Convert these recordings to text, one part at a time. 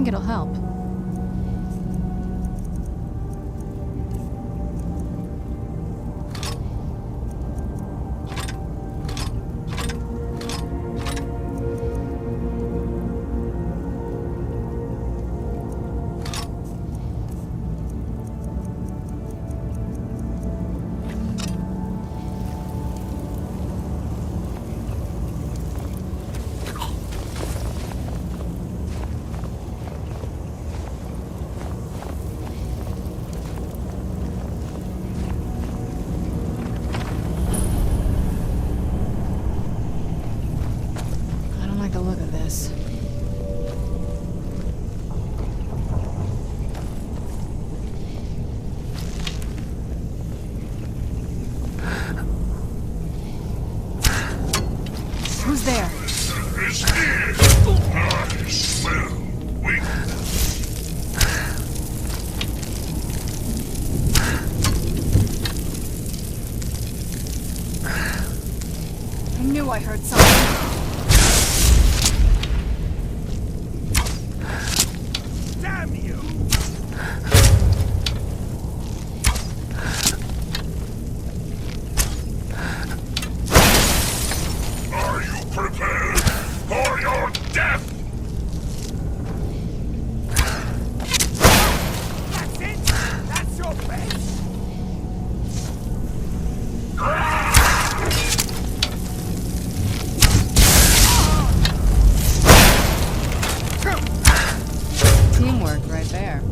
think it'll help. Who's there? It's here! I smell weakness. I knew I heard something. Damn you! Are you prepared for your death? That's it! That's your face! Teamwork right there.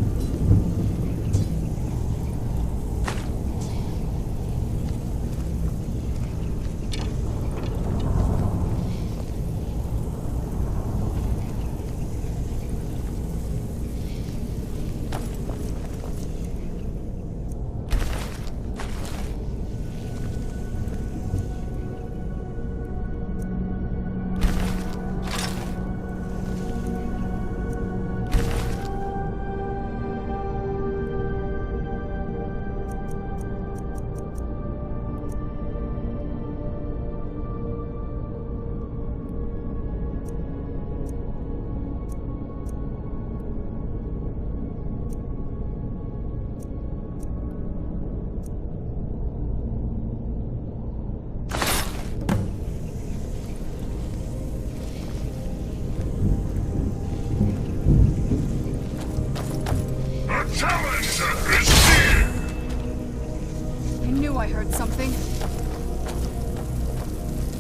I heard something.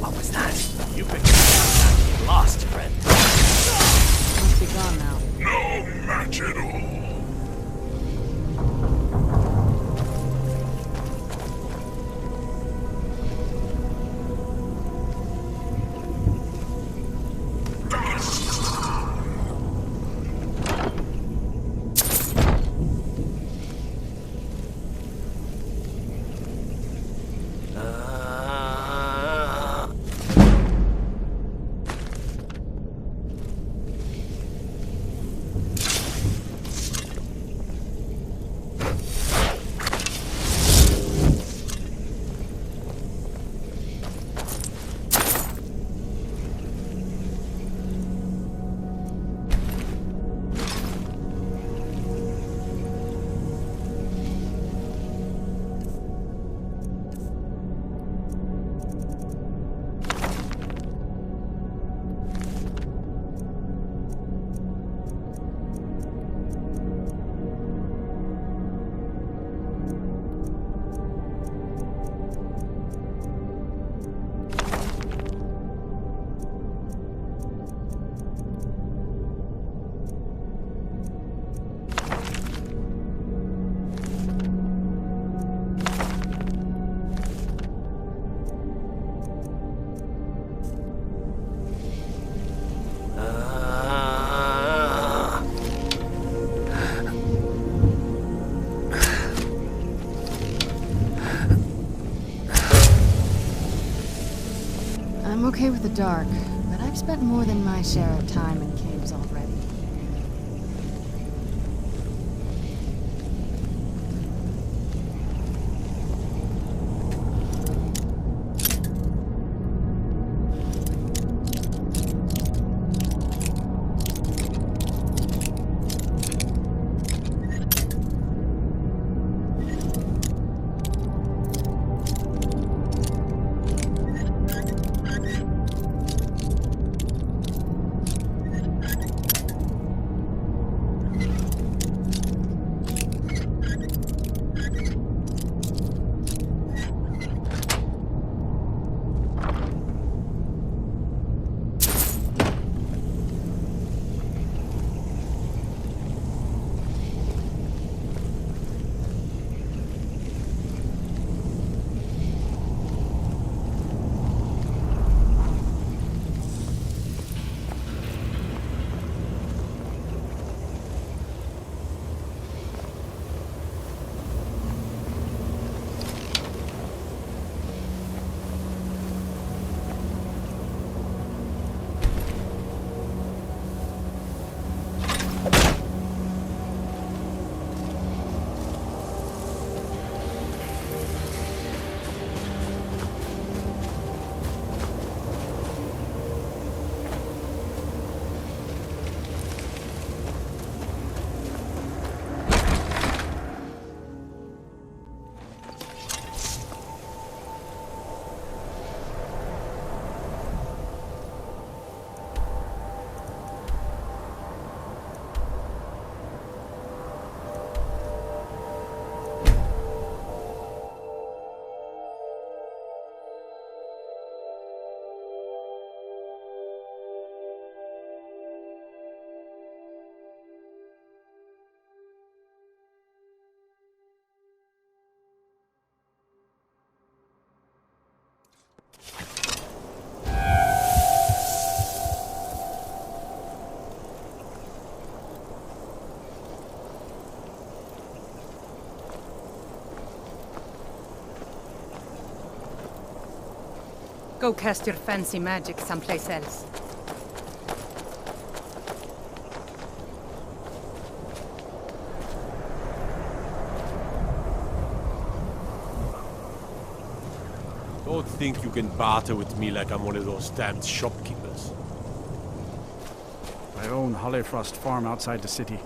What was that? You picked it up. Lost, friend. Must be gone now. No match at all. I'm okay with the dark, but I've spent more than my share of time in caves already. Go cast your fancy magic someplace else. Don't think you can barter with me like I'm one of those damned shopkeepers. I own Hollyfrost Farm outside the city.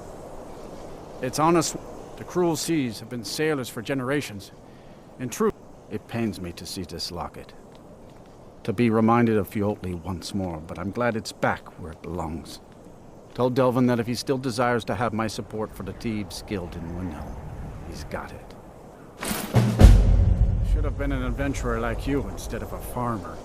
It's honest. The cruel seas have been sailors for generations. In truth, it pains me to see this locket. To be reminded of Fiotli once more, but I'm glad it's back where it belongs. Tell Delvin that if he still desires to have my support for the Thieves Guild in Windhelm, he's got it. Should have been an adventurer like you instead of a farmer.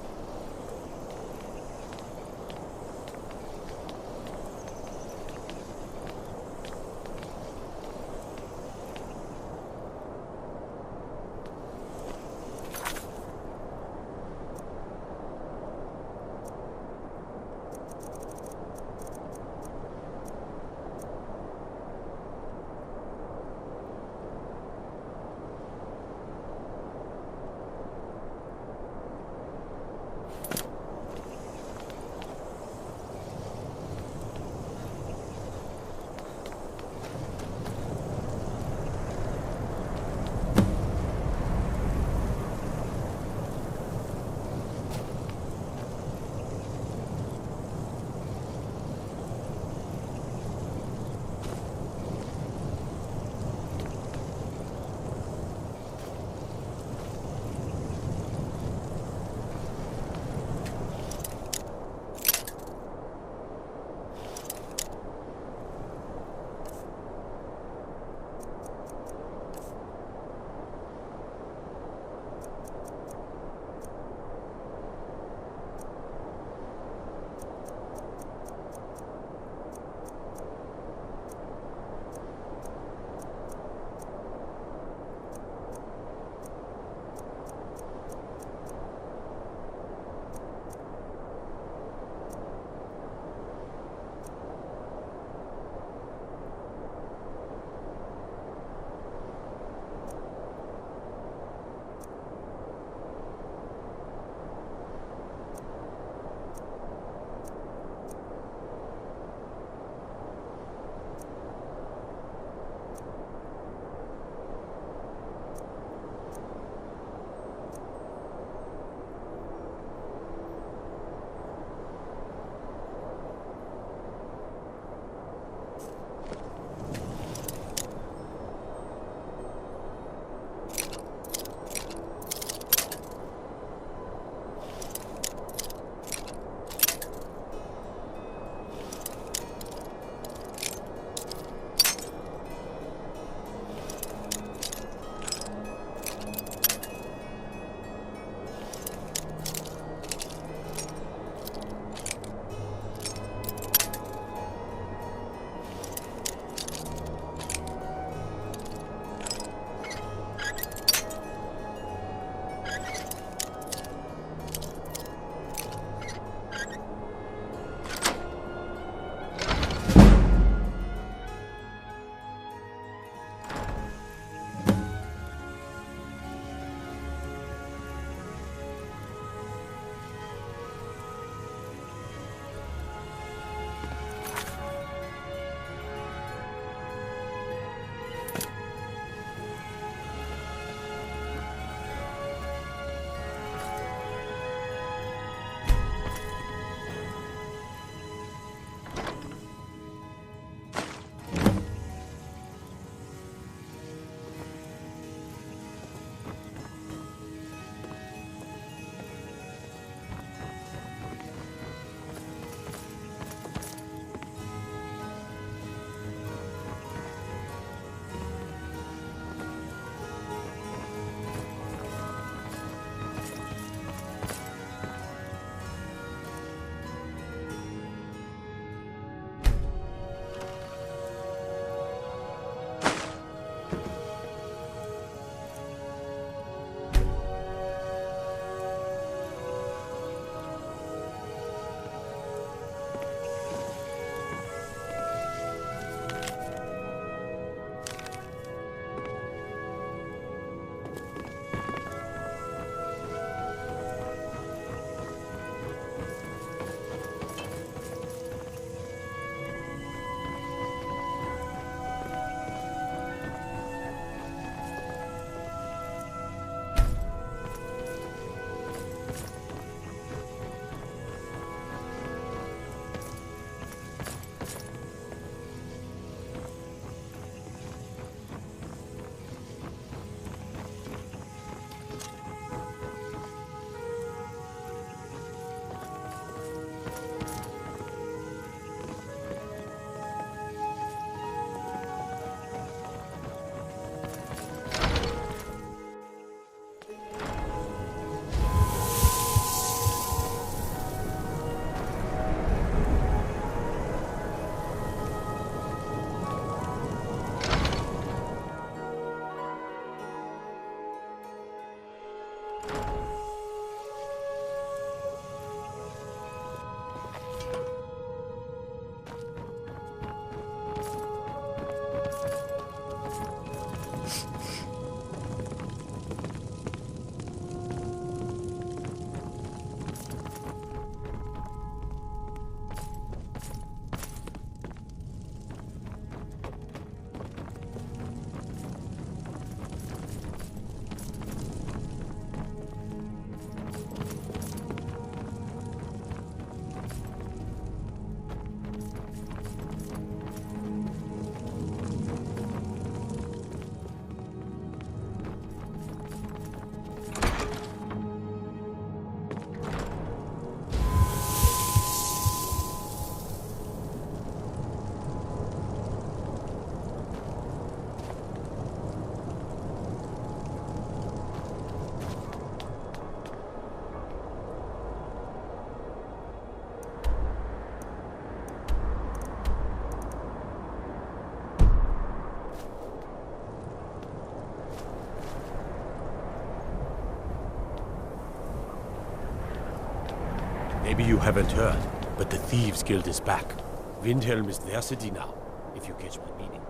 Maybe you haven't heard, but the Thieves' Guild is back. Windhelm is their city now, if you catch my meaning.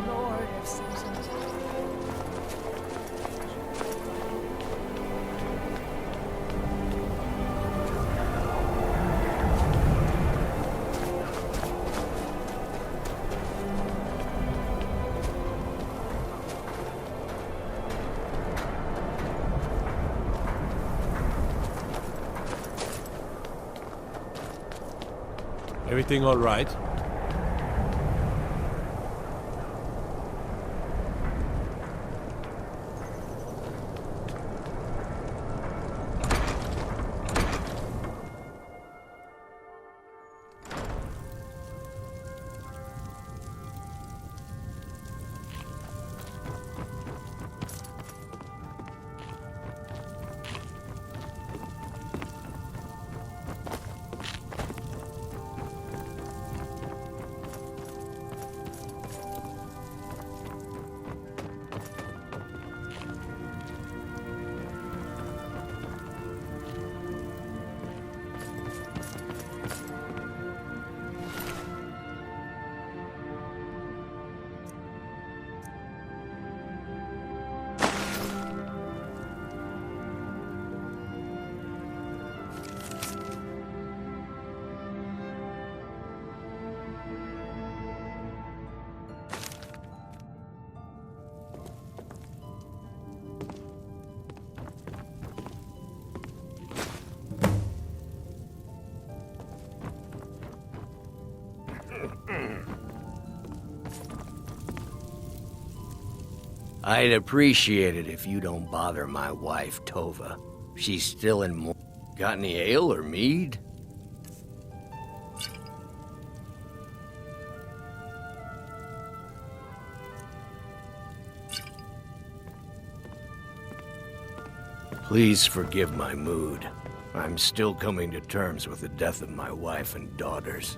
Lord of Seasons. Everything all right? I'd appreciate it if you don't bother my wife, Tova. She's still in Got any ale or mead? Please forgive my mood. I'm still coming to terms with the death of my wife and daughters.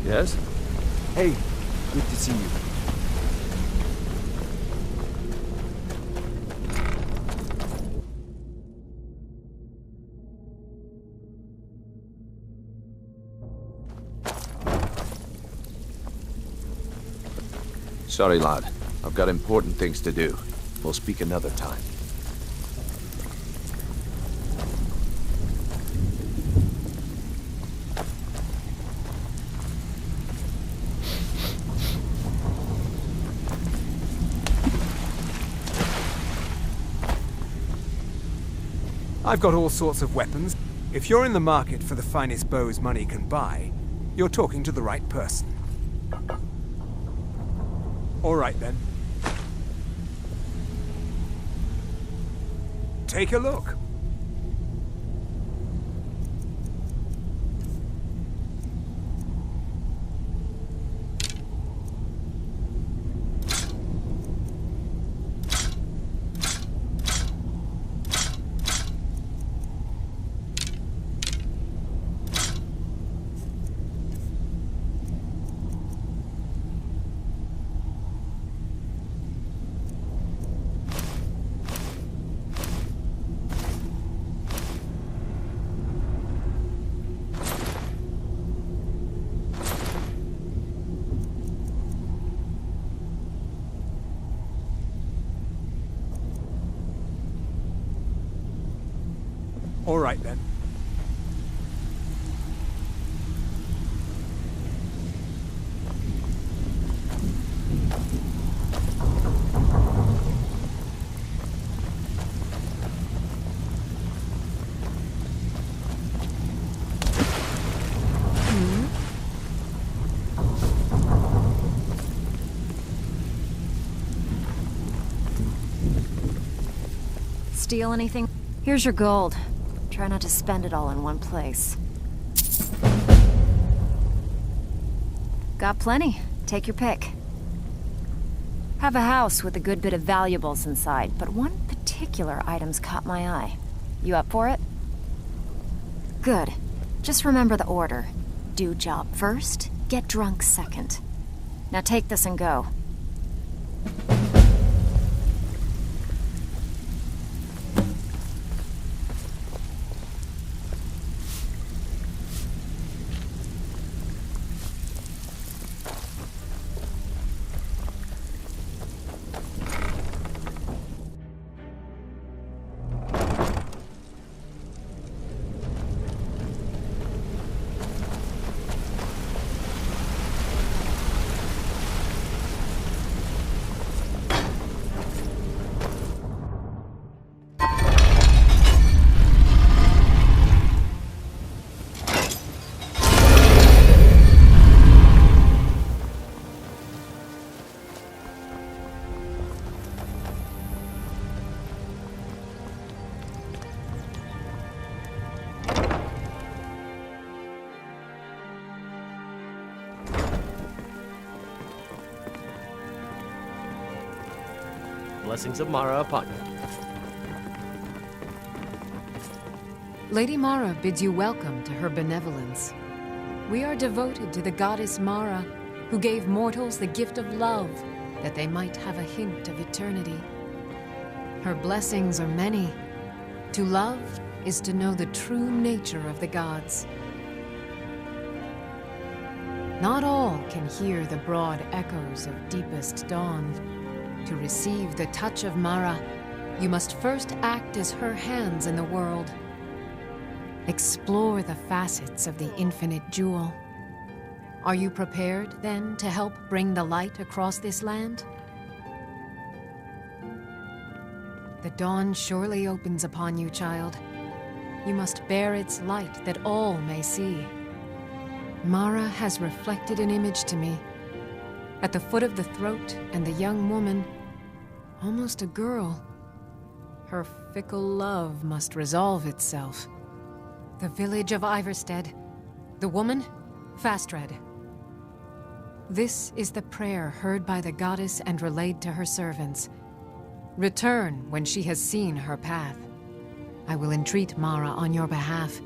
Yes? Hey, good to see you. Sorry, lad. I've got important things to do. We'll speak another time. I've got all sorts of weapons. If you're in the market for the finest bows money can buy, you're talking to the right person. All right, then. Take a look. All right, then. Steal anything? Here's your gold. Try not to spend it all in one place. Got plenty. Take your pick. Have a house with a good bit of valuables inside, but one particular item's caught my eye. You up for it? Good. Just remember the order. Do job first, get drunk second. Now take this and go. blessings of Mara upon you. Lady Mara bids you welcome to her benevolence. We are devoted to the goddess Mara, who gave mortals the gift of love, that they might have a hint of eternity. Her blessings are many. To love is to know the true nature of the gods. Not all can hear the broad echoes of deepest dawn. To receive the touch of Mara, you must first act as her hands in the world. Explore the facets of the infinite jewel. Are you prepared, then, to help bring the light across this land? The dawn surely opens upon you, child. You must bear its light that all may see. Mara has reflected an image to me. At the foot of the throat and the young woman, almost a girl. Her fickle love must resolve itself. The village of Iverstead. The woman, Fastred. This is the prayer heard by the goddess and relayed to her servants. Return when she has seen her path. I will entreat Mara on your behalf.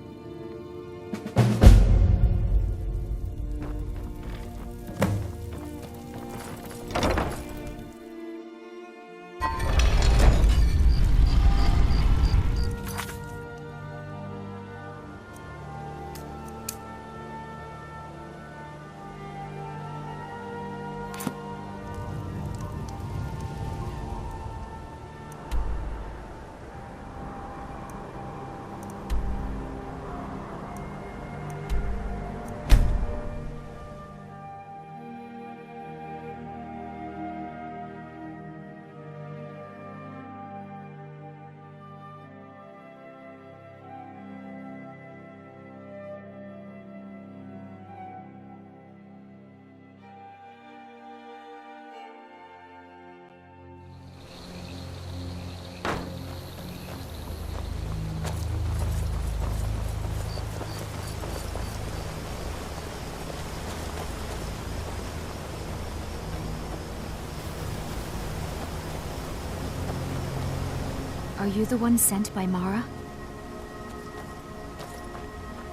Are you the one sent by Mara?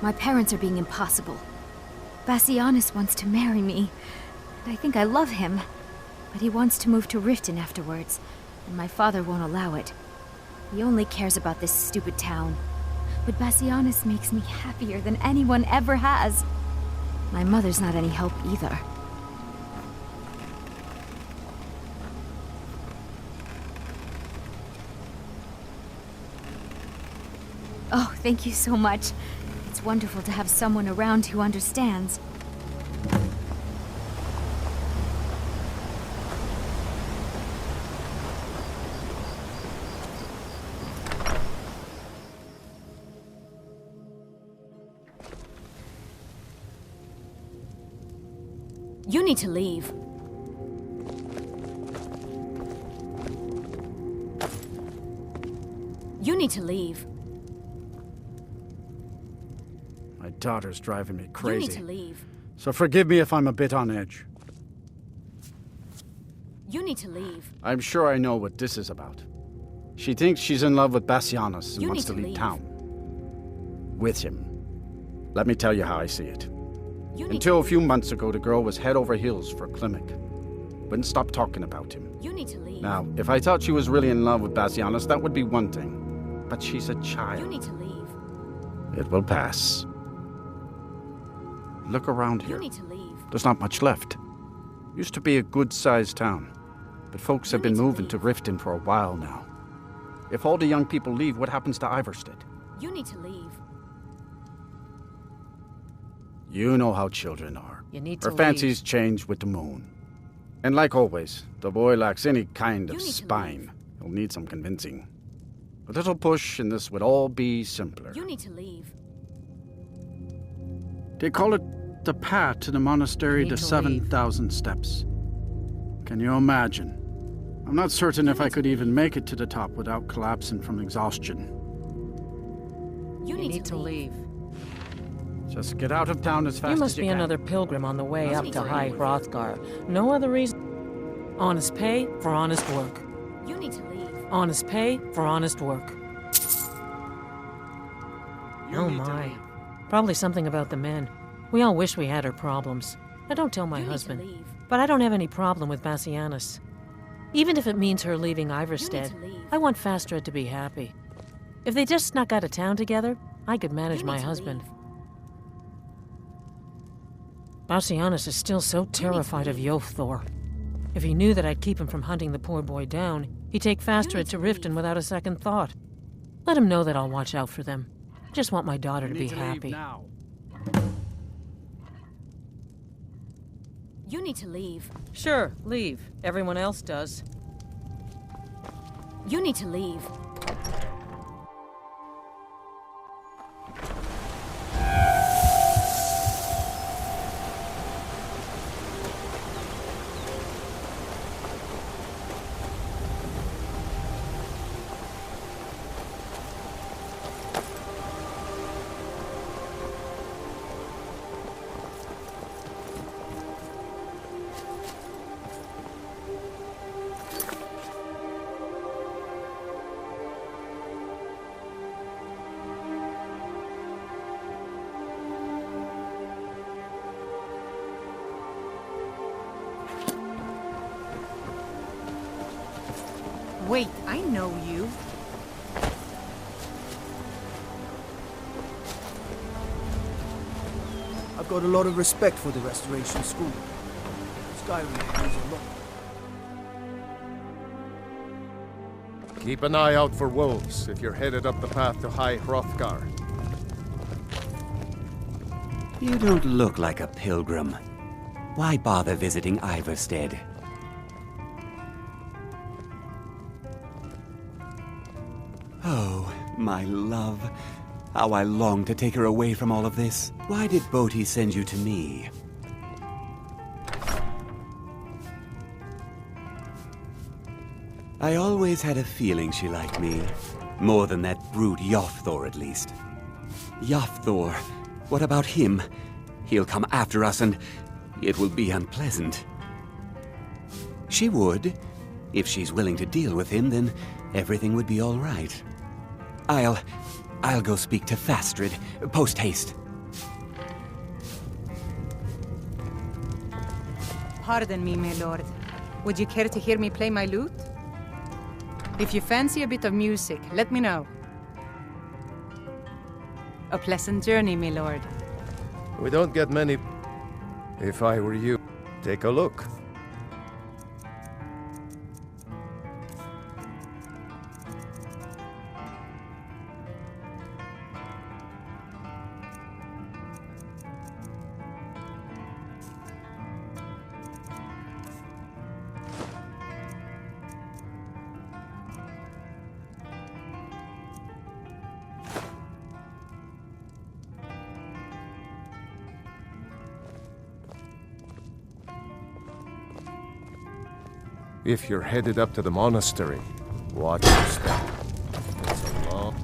My parents are being impossible. Bassianus wants to marry me, and I think I love him. But he wants to move to Riften afterwards, and my father won't allow it. He only cares about this stupid town. But Bassianus makes me happier than anyone ever has. My mother's not any help either. Oh, thank you so much. It's wonderful to have someone around who understands. You need to leave. You need to leave. My daughter's driving me crazy. You need to leave. So forgive me if I'm a bit on edge. You need to leave. I'm sure I know what this is about. She thinks she's in love with Bassianus and wants to leave town. With him. Let me tell you how I see it. Until a few months ago, the girl was head over heels for Klimek. Wouldn't stop talking about him. You need to leave. Now, if I thought she was really in love with Bassianus, that would be one thing. But she's a child. You need to leave. It will pass. Look around here. You need to leave. There's not much left. Used to be a good-sized town, but folks have been moving to Riften for a while now. If all the young people leave, what happens to Iverstead? You need to leave. You know how children are. You need to Her fancies change with the moon. And like always, the boy lacks any kind of spine. He'll need some convincing. A little push and this would all be simpler. You need to leave. They call it the path to the monastery to 7,000 steps. Can you imagine? I'm not certain if I could even make it to the top without collapsing from exhaustion. You need to leave. Just get out of town as fast as you can. You must be another pilgrim on the way up to High Hrothgar. No other reason. Honest pay for honest work. You need to leave. Honest pay for honest work. Oh my. Probably something about the men. We all wish we had her problems. I don't tell my husband. But I don't have any problem with Bassianus. Even if it means her leaving Iverstead, I want Fastred to be happy. If they just snuck out of town together, I could manage my husband. Bassianus is still so terrified of Yofthor. If he knew that I'd keep him from hunting the poor boy down, he'd take Fastred to Riften without a second thought. Let him know that I'll watch out for them. I just want my daughter to be happy. You need to leave. Sure, leave. Everyone else does. You need to leave. Wait, I know you. I've got a lot of respect for the Restoration School. Skyrim means a lot. Keep an eye out for wolves if you're headed up the path to High Hrothgar. You don't look like a pilgrim. Why bother visiting Iverstead? Oh, my love. How I long to take her away from all of this. Why did Bodhi send you to me? I always had a feeling she liked me. More than that brute Yofthor, at least. Yofthor, what about him? He'll come after us and it will be unpleasant. She would. If she's willing to deal with him, then everything would be all right. I'll go speak to Fastred, post-haste. Pardon me, my lord. Would you care to hear me play my lute? If you fancy a bit of music, let me know. A pleasant journey, my lord. We don't get many. If I were you, take a look. If you're headed up to the monastery, watch your step. It's a long...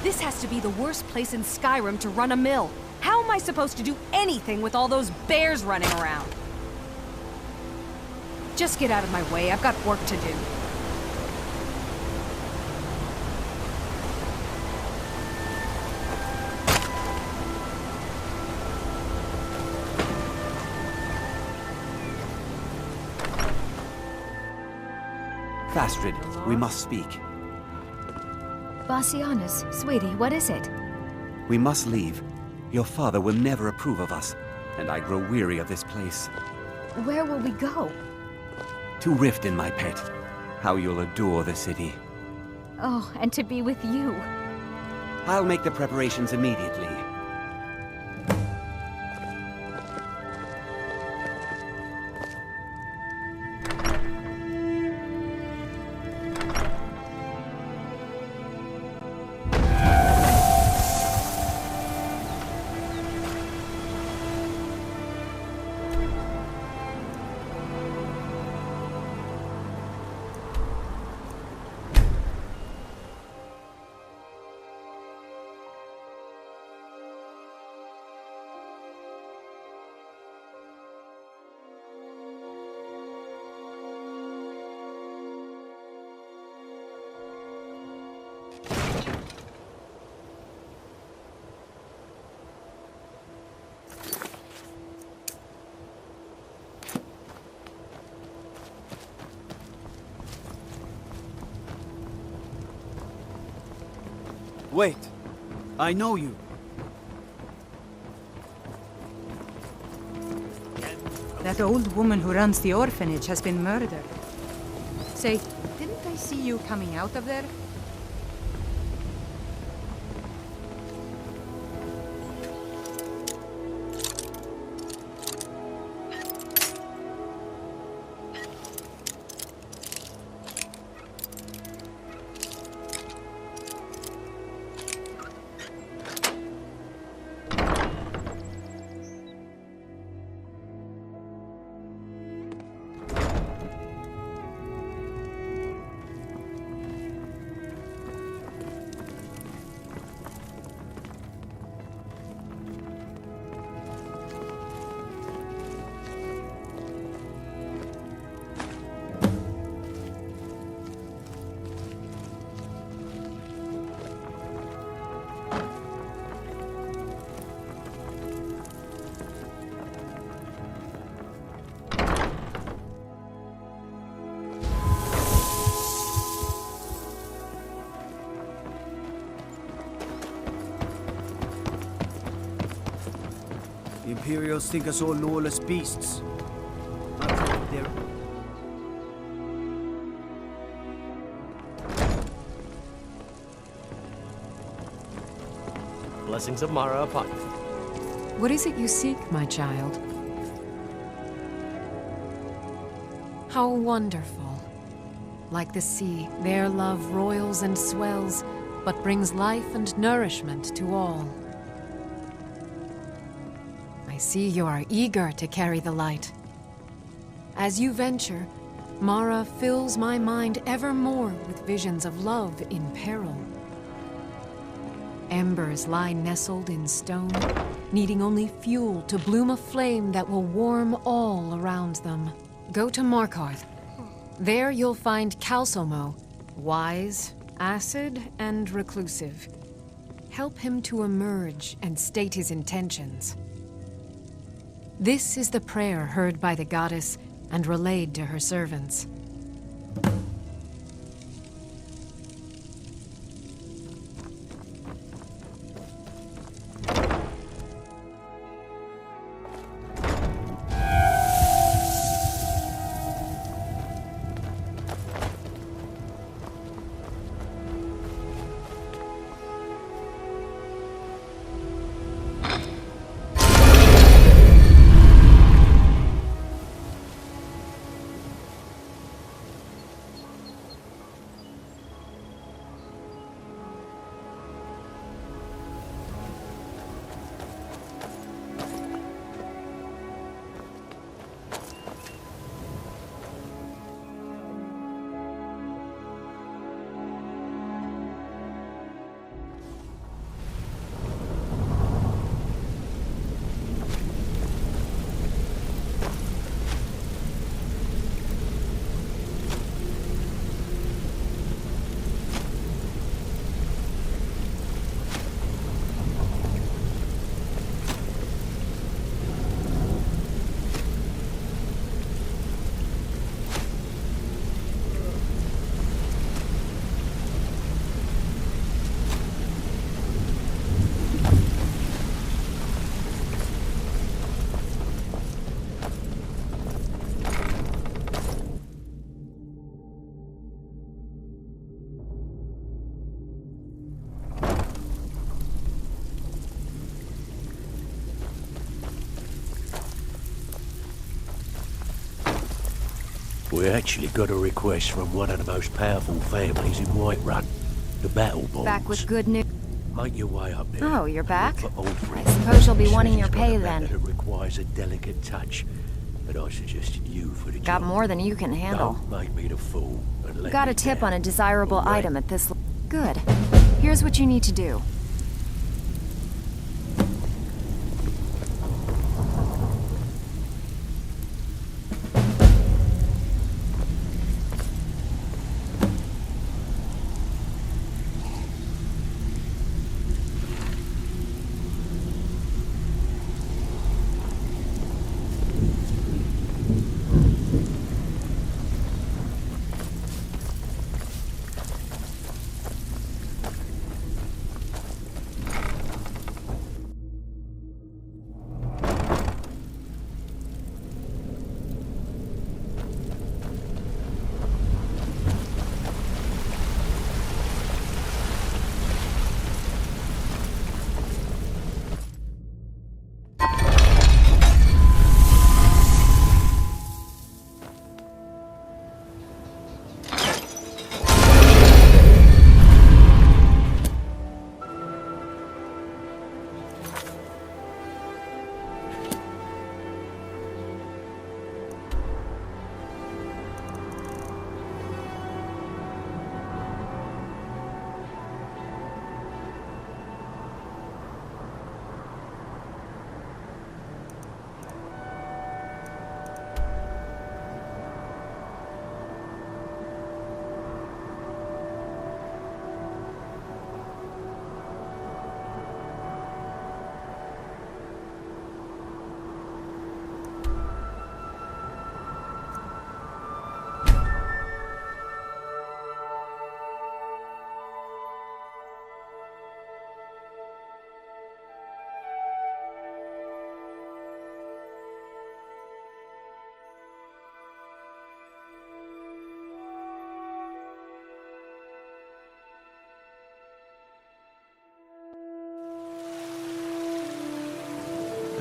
This has to be the worst place in Skyrim to run a mill. How am I supposed to do anything with all those bears running around? Just get out of my way. I've got work to do. Fastred, we must speak. Bassianus, sweetie, what is it? We must leave. Your father will never approve of us, and I grow weary of this place. Where will we go? To Riften, my pet. How you'll adore the city. Oh, and to be with you. I'll make the preparations immediately. Wait. I know you. That old woman who runs the orphanage has been murdered. Say, didn't I see you coming out of there? The Imperials think us all lawless beasts. They're... Blessings of Mara upon you. What is it you seek, my child? How wonderful. Like the sea, their love roils and swells, but brings life and nourishment to all. I see you are eager to carry the light. As you venture, Mara fills my mind ever more with visions of love in peril. Embers lie nestled in stone, needing only fuel to bloom a flame that will warm all around them. Go to Markarth. There you'll find Calsomo, wise, acid, and reclusive. Help him to emerge and state his intentions. This is the prayer heard by the goddess and relayed to her servants. We actually got a request from one of the most powerful families in Whiterun, the Battleborns. Back with good news. Make your way up there. Oh, you're back? For old I suppose you'll be wanting your She's pay got a then. matter that requires a delicate touch, but I suggested you for the job. Got more than you can handle. Don't make me the fool and let Got me a tip down. on a desirable All right. item at this... Good. Here's what you need to do.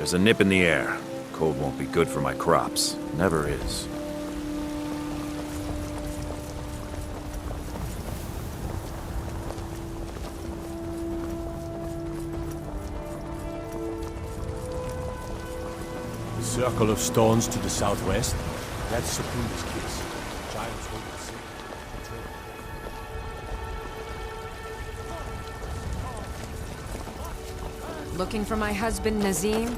There's a nip in the air. Cold won't be good for my crops. Never is. The circle of stones to the southwest, that's Sapunda's kiss. Giants hold the city. Looking for my husband, Nazim?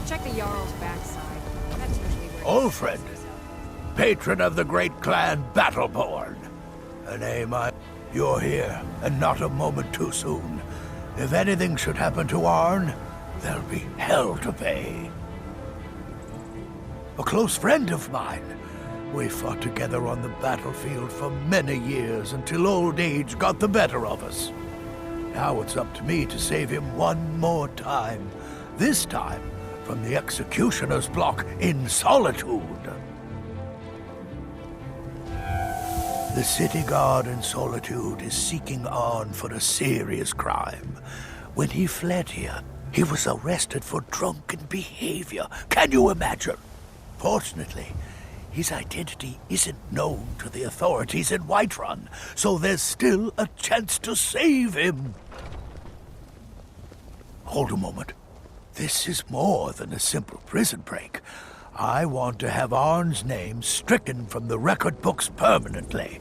Check the Jarl's backside. That's usually where... Olfred, patron of the great clan Battleborn. A name You're here, and not a moment too soon. If anything should happen to Arn, there'll be hell to pay. A close friend of mine. We fought together on the battlefield for many years until old age got the better of us. Now it's up to me to save him one more time. This time from the executioner's block in Solitude. The city guard in Solitude is seeking Arn for a serious crime. When he fled here, he was arrested for drunken behavior. Can you imagine? Fortunately, his identity isn't known to the authorities in Whiterun, so there's still a chance to save him. Hold a moment. This is more than a simple prison break. I want to have Arn's name stricken from the record books permanently.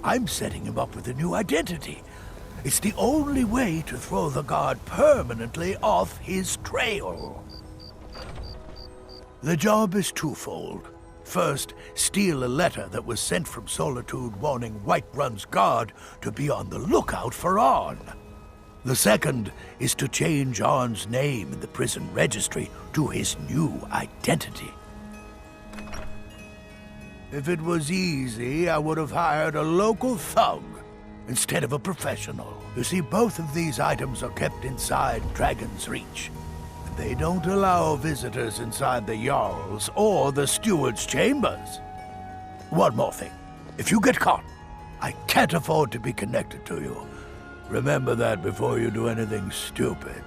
I'm setting him up with a new identity. It's the only way to throw the guard permanently off his trail. The job is twofold. First, steal a letter that was sent from Solitude warning Whiterun's guard to be on the lookout for Arn. The second is to change Arn's name in the prison registry to his new identity. If it was easy, I would have hired a local thug instead of a professional. You see, both of these items are kept inside Dragon's Reach. They don't allow visitors inside the Jarl's or the Steward's chambers. One more thing. If you get caught, I can't afford to be connected to you. Remember that before you do anything stupid.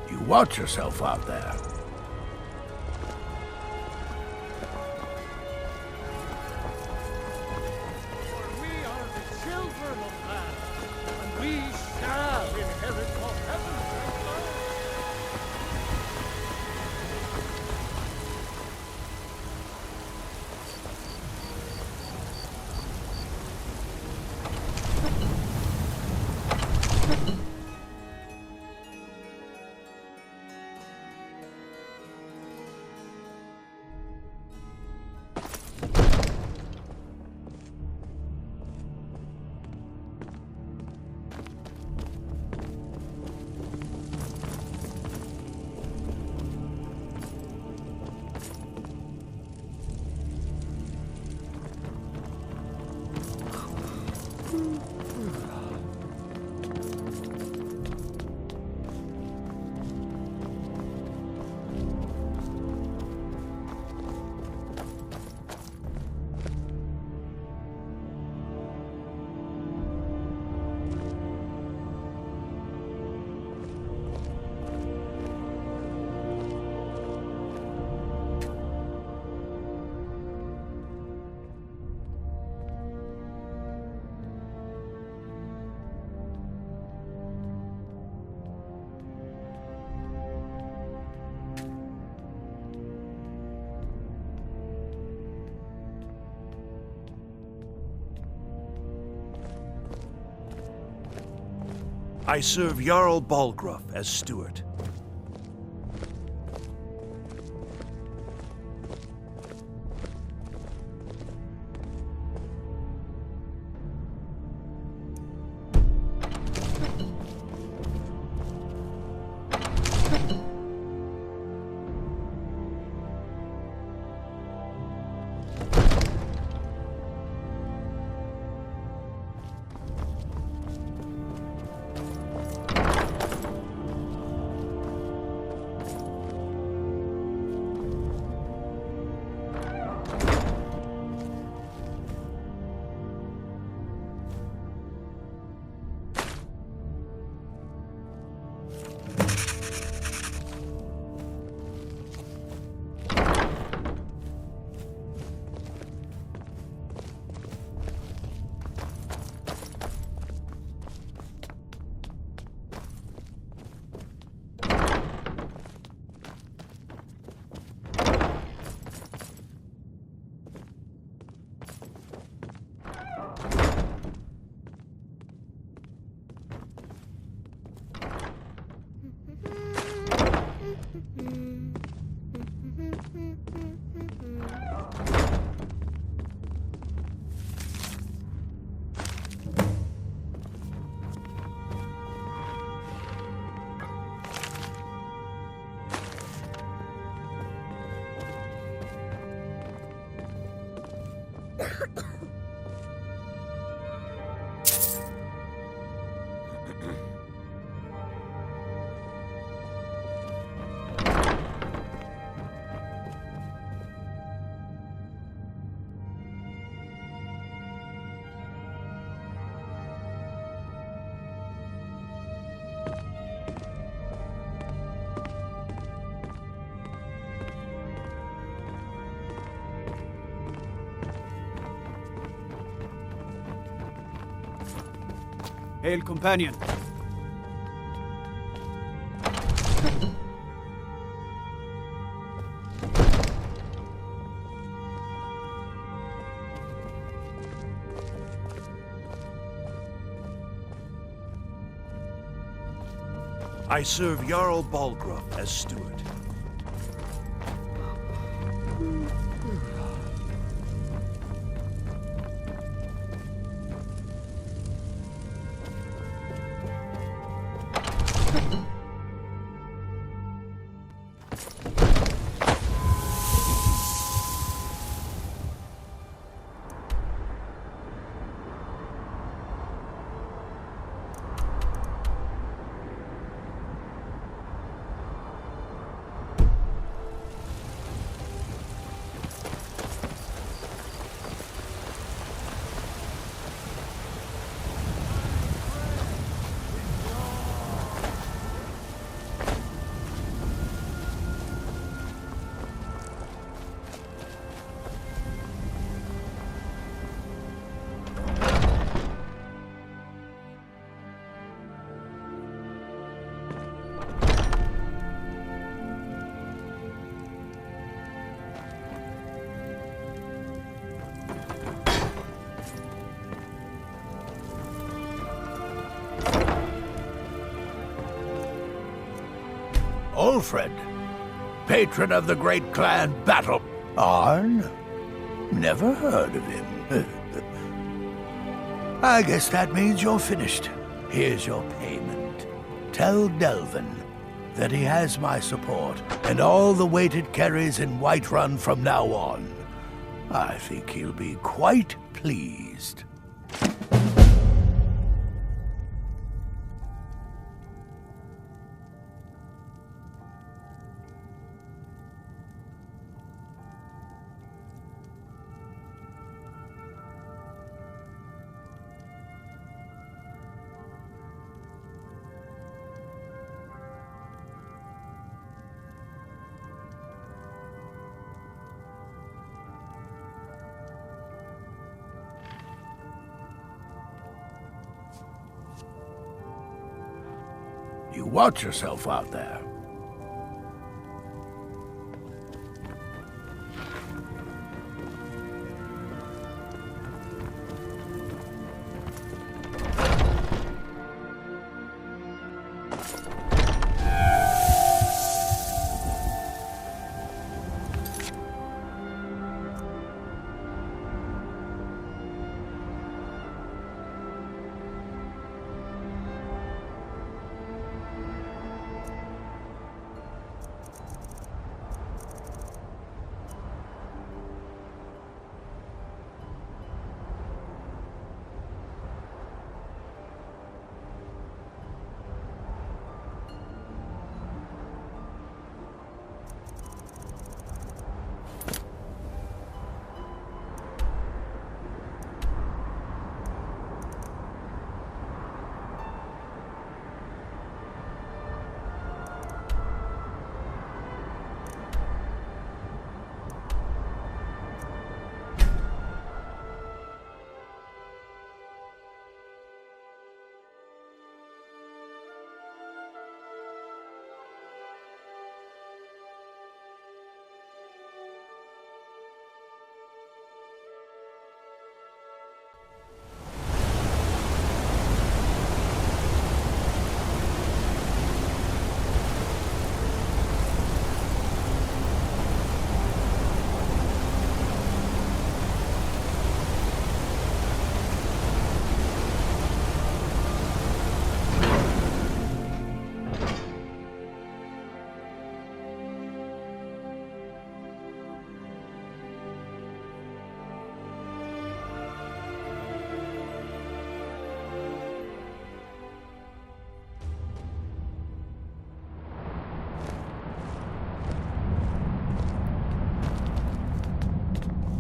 You watch yourself out there. I serve Jarl Balgruuf as steward. Hail, companion. I serve Jarl Balgruuf as steward. Ulfred, patron of the great clan Battle. Arn? Never heard of him. I guess that means you're finished. Here's your payment. Tell Delvin that he has my support, and all the weight it carries in Whiterun from now on. I think he'll be quite pleased. You watch yourself out there.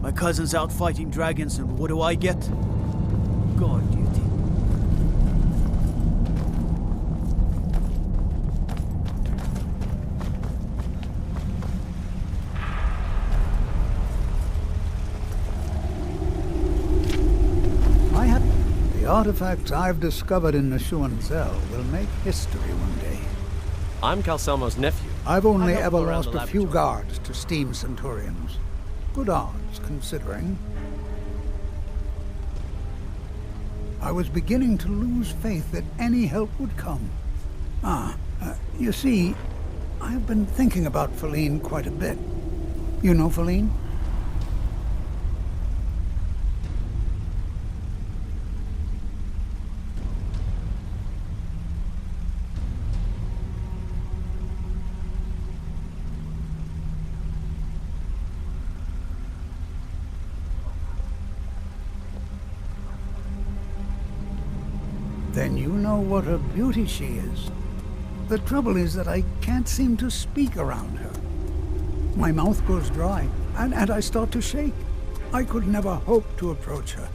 My cousin's out fighting dragons, and what do I get? Guard duty. The artifacts I've discovered in Nishuan Zell will make history one day. I'm Calcelmo's nephew. I've only I help ever him around lost the a few laboratory. guards to steam Centaurians. Good odds, considering. I was beginning to lose faith that any help would come. You see, I've been thinking about Feline quite a bit. You know Feline? Then you know what a beauty she is. The trouble is that I can't seem to speak around her. My mouth goes dry, and I start to shake. I could never hope to approach her.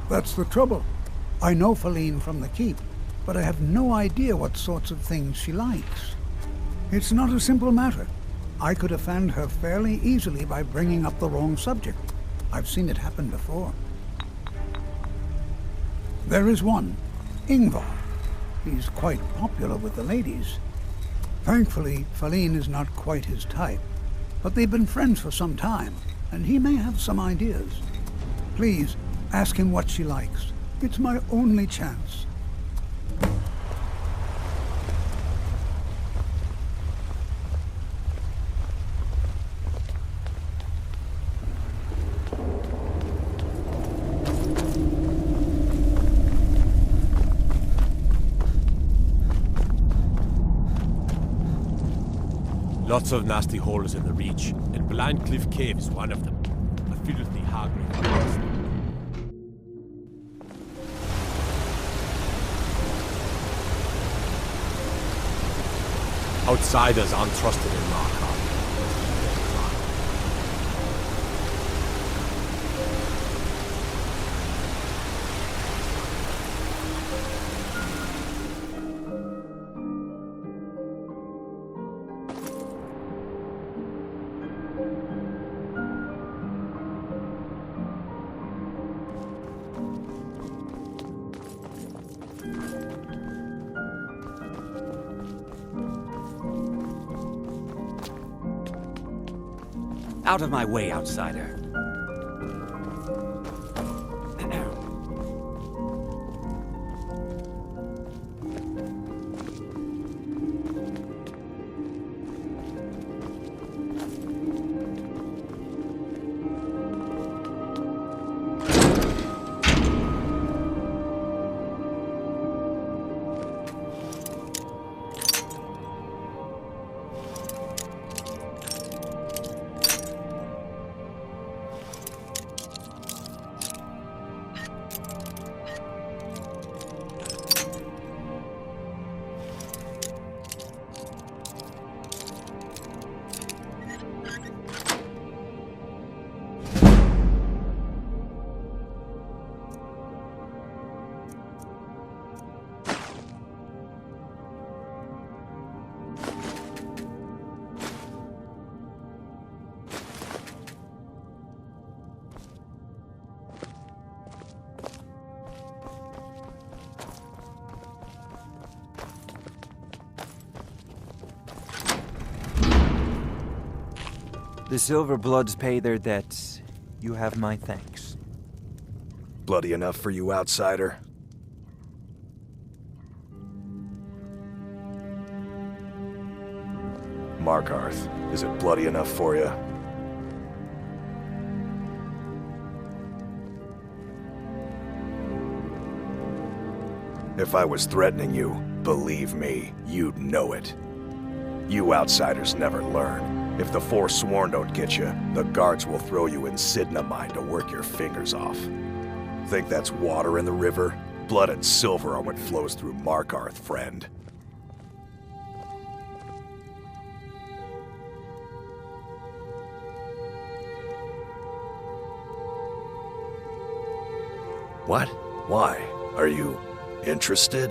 That's the trouble. I know Feline from the keep, but I have no idea what sorts of things she likes. It's not a simple matter. I could offend her fairly easily by bringing up the wrong subject. I've seen it happen before. There is one, Ingvar. He's quite popular with the ladies. Thankfully, Feline is not quite his type, but they've been friends for some time, and he may have some ideas. Please, ask him what she likes. It's my only chance. Lots of nasty holes in the Reach, and Blind Cliff Cave is one of them. A filthy hungry forest. Outsiders aren't trusted in Markov. Out of my way, outsider. The Silverbloods pay their debts. You have my thanks. Bloody enough for you, outsider? Markarth, is it bloody enough for you? If I was threatening you, believe me, you'd know it. You outsiders never learn. If the Forsworn don't get you, the guards will throw you in Sidna mine to work your fingers off. Think that's water in the river? Blood and silver are what flows through Markarth, friend. What? Why? Are you interested?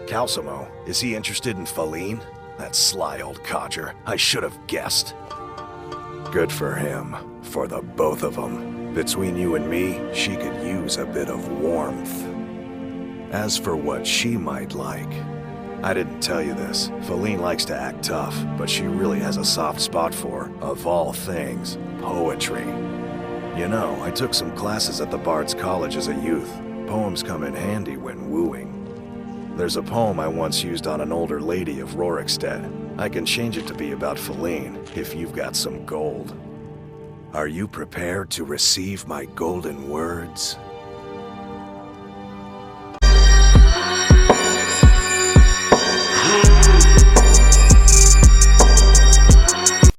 Calcimo, is he interested in Feline? That sly old codger. I should have guessed. Good for him. For the both of them. Between you and me, she could use a bit of warmth. As for what she might like, I didn't tell you this. Feline likes to act tough, but she really has a soft spot for, of all things, poetry. You know, I took some classes at the Bard's College as a youth. Poems come in handy when wooing. There's a poem I once used on an older lady of Rorikstead. I can change it to be about Feline, if you've got some gold. Are you prepared to receive my golden words?